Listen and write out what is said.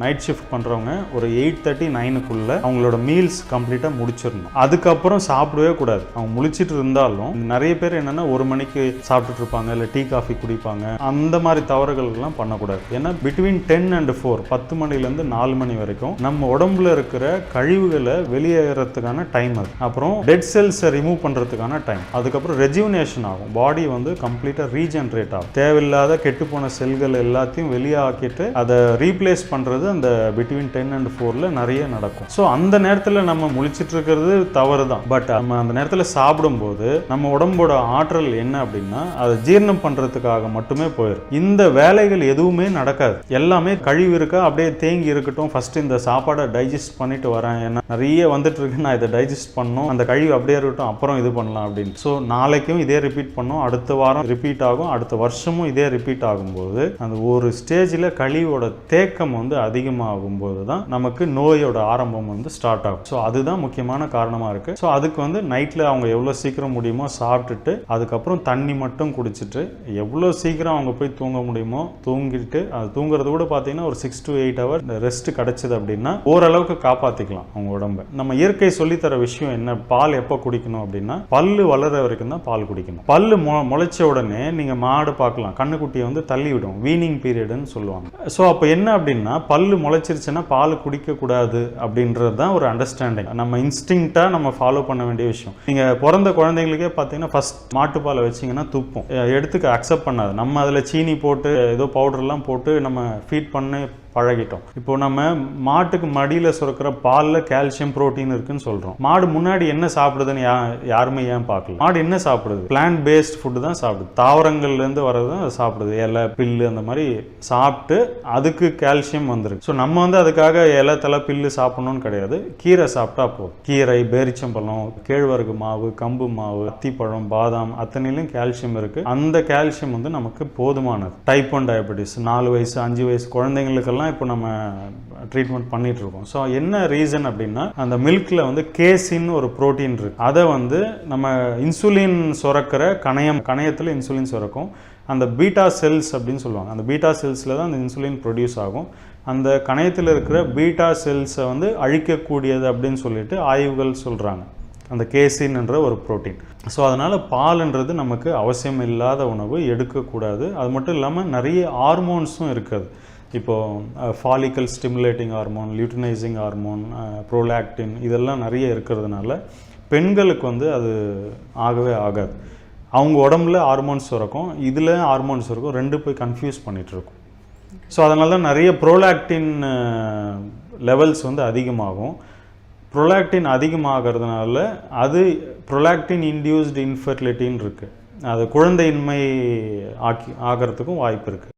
Night shift பண்ணுறவங்க ஒரு 8:30 9க்குள்ளே அவங்களோட மீல்ஸ் கம்ப்ளீட்டாக முடிச்சிடணும். அதுக்கப்புறம் சாப்பிடவே கூடாது. அவங்க முழிச்சிட்டு இருந்தாலும் நிறைய பேர் என்னென்னா 1 மணிக்கு சாப்பிட்டுட்டு இருப்பாங்க, இல்லை டீ காஃபி குடிப்பாங்க. அந்த மாதிரி தவறுகள்லாம் பண்ணக்கூடாது. ஏன்னா பிட்வீன் 10 and 4 10 மணிலேருந்து 4 மணி வரைக்கும் நம்ம உடம்புல இருக்கிற கழிவுகளை வெளியேறதுக்கான டைம் அது. அப்புறம் டெட் செல்ஸை ரிமூவ் பண்ணுறதுக்கான டைம். அதுக்கப்புறம் ரெஜுவினேஷன் ஆகும். பாடி வந்து கம்ப்ளீட்டாக ரீஜென்ரேட் ஆகும். தேவையில்லாத கெட்டுப்போன செல்கள் எல்லாத்தையும் வெளியாக்கிட்டு அதை ரீப்ளேஸ் பண்ணுறது அந்த பிட்வீன் 10 and 4ல நிறைய நடக்கும். ஸோ அந்த நேரத்தில் நம்ம முழிச்சிட்டு இருக்கிறது தவறு தான். பட் நம்ம அந்த நேரத்தில் சாப்பிடும்போது நம்ம உடம்போட ஆற்றல் என்ன அப்படின்னா அதை ஜீரணம் பண்ணுறதுக்காக மட்டுமே போயிடும். இந்த வேலைகள் எதுவுமே நடக்காது. எல்லாமே கழிவு இருக்கா அப்படியே தேங்கி இருக்கட்டும், ஃபர்ஸ்ட் இந்த சாப்பாடை டைஜஸ்ட் பண்ணிட்டு வரேன், ஏன்னா நிறைய வந்துட்டு இருக்கு, நான் இதை டைஜஸ்ட் பண்ணணும், அந்த கழிவு அப்படியே இருக்கட்டும், அப்புறம் இது பண்ணலாம் அப்படின்னு. ஸோ நாளைக்கும் இதே ரிப்பீட் பண்ணோம், அடுத்த வாரம் ரிப்பீட் ஆகும், அடுத்த வருஷமும் இதே ரிப்பீட் ஆகும்போது அந்த ஒரு ஸ்டேஜில் கழிவோட தேக்கம் வந்து அதிகமாகும்போது தான் நமக்கு நோயோட ஆரம்பம் வந்து ஸ்டார்ட் ஆகும். ஸோ அதுதான் முக்கியமான காரணமாக இருக்குது. ஸோ அதுக்கு வந்து நைட்டில் அவங்க எவ்வளோ சீக்கிரம் முடியுமோ சாப்பிட்டுட்டு அதுக்கப்புறம் தண்ணி மட்டும் குடிச்சிட்டு எவ்வளோ சீக்கிரம் அவங்க போய் தூங்க முடியுமோ தூங்கிட்டு, அது தூங்குறது கூட பார்த்தீங்கன்னா ஒரு 6 to 8 hours ரெஸ்ட் கிடைச்சது அப்படின்னா ஓரளவுக்கு காப்பாற்றிக்கலாம் அவங்க உடம்பை. நம்ம இயற்கை சொல்லித்தர விஷயம் என்ன, பால் எப்போ குடிக்கணும் அப்படின்னா பல்லு வளர வரைக்கும் தான் பால் குடிக்கணும். பல்லு முளைச்ச உடனே நீங்கள் மாடு பார்க்கலாம், கண்ணுக்குட்டியை வந்து தள்ளி விடும், வீனிங் பீரியட்னு சொல்லுவாங்க. ஸோ அப்போ என்ன அப்படின்னா பல்லு முளைச்சிருச்சுன்னா பால் குடிக்கக்கூடாது அப்படின்றது தான் ஒரு அண்டர்ஸ்டாண்டிங். நம்ம இன்ஸ்டிங்க்டாக நம்ம ஃபாலோ பண்ண வேண்டிய விஷயம். நீங்கள் பிறந்த குழந்தைங்களுக்கே பார்த்தீங்கன்னா ஃபர்ஸ்ட் மாட்டுப்பாலை வச்சிங்கன்னா துப்பும், எடுத்துக்க அக்செப்ட் பண்ணாது. நம்ம அதில் சீனி போட்டு ஏதோ பவுடர்லாம் போட்டு நம்ம ஃபீட் பண்ணி பழகிட்டோம். இப்போ நம்ம மாட்டுக்கு மடியில் சுரக்கிற பாலில் கால்சியம் புரோட்டீன் இருக்குன்னு சொல்கிறோம். மாடு முன்னாடி என்ன சாப்பிடுதுன்னு யாருமே ஏன் பார்க்கல. மாடு என்ன சாப்பிடுது? பிளான்ட் பேஸ்ட் ஃபுட்டு தான் சாப்பிடுது. தாவரங்கள்லேருந்து வர்றது தான் சாப்பிடுது. இலை, பில்லு அந்த மாதிரி சாப்பிட்டு அதுக்கு கால்சியம் வந்துருக்கு. ஸோ நம்ம வந்து அதுக்காக இலை, தலை, பில்லு சாப்பிடணும்னு கிடையாது. கீரை சாப்பிட்டா போதும். கீரை, பேரிச்சம்பழம், கேழ்வரகு மாவு, கம்பு மாவு, அத்திப்பழம், பாதாம் அத்தனையிலும் கால்சியம் இருக்குது. அந்த கால்சியம் வந்து நமக்கு போதுமானது. டைப் 1 டயபெட்டிஸ் 4 வயசு 5 வயசு குழந்தைங்களுக்கெல்லாம் இப்போ நம்ம ட்ரீட்மெண்ட் பண்ணிட்டு இருக்கோம். ஸோ என்ன ரீசன் அப்படின்னா அந்த மில்கில் வந்து கேசின்னு ஒரு ப்ரோட்டீன் இருக்கு. அதை வந்து நம்ம இன்சுலின் சுரக்கிற கணையத்தில் இன்சுலின் சுரக்கும். அந்த பீட்டா செல்ஸ் அப்படின்னு சொல்லுவாங்க. அந்த பீட்டா செல்ஸில் தான் அந்த இன்சுலின் ப்ரொடியூஸ் ஆகும். அந்த கணையத்தில் இருக்கிற பீட்டா செல்ஸை வந்து அழிக்கக்கூடியது அப்படின்னு சொல்லிட்டு ஆய்வுகள் சொல்கிறாங்க, அந்த கேசின்ன்ற ஒரு ப்ரோட்டீன். ஸோ அதனால் பால்ன்றது நமக்கு அவசியம் இல்லாத உணவு, எடுக்கக்கூடாது. அது மட்டும் இல்லாமல் நிறைய ஹார்மோன்ஸும் இருக்குது. இப்போது follicle stimulating hormone, luteinising hormone, prolactin இதெல்லாம் நிறைய இருக்கிறதுனால பெண்களுக்கு வந்து அது ஆகவே ஆகாது. அவங்க உடம்புல ஹார்மோன்ஸ் இருக்கும், இதில் ஹார்மோன்ஸ் இருக்கும், ரெண்டு போய் கன்ஃபியூஸ் பண்ணிகிட்ருக்கும். ஸோ அதனால தான் நிறைய ப்ரோலாக்டின் லெவல்ஸ் வந்து அதிகமாகும். ப்ரோலாக்டின் அதிகமாகிறதுனால அது ப்ரோலாக்டின் இன்டியூஸ்டு இன்ஃபெர்டிலிட்டின்னு இருக்குது. அது குழந்தையின்மை ஆகிறதுக்கும் வாய்ப்பு இருக்குது.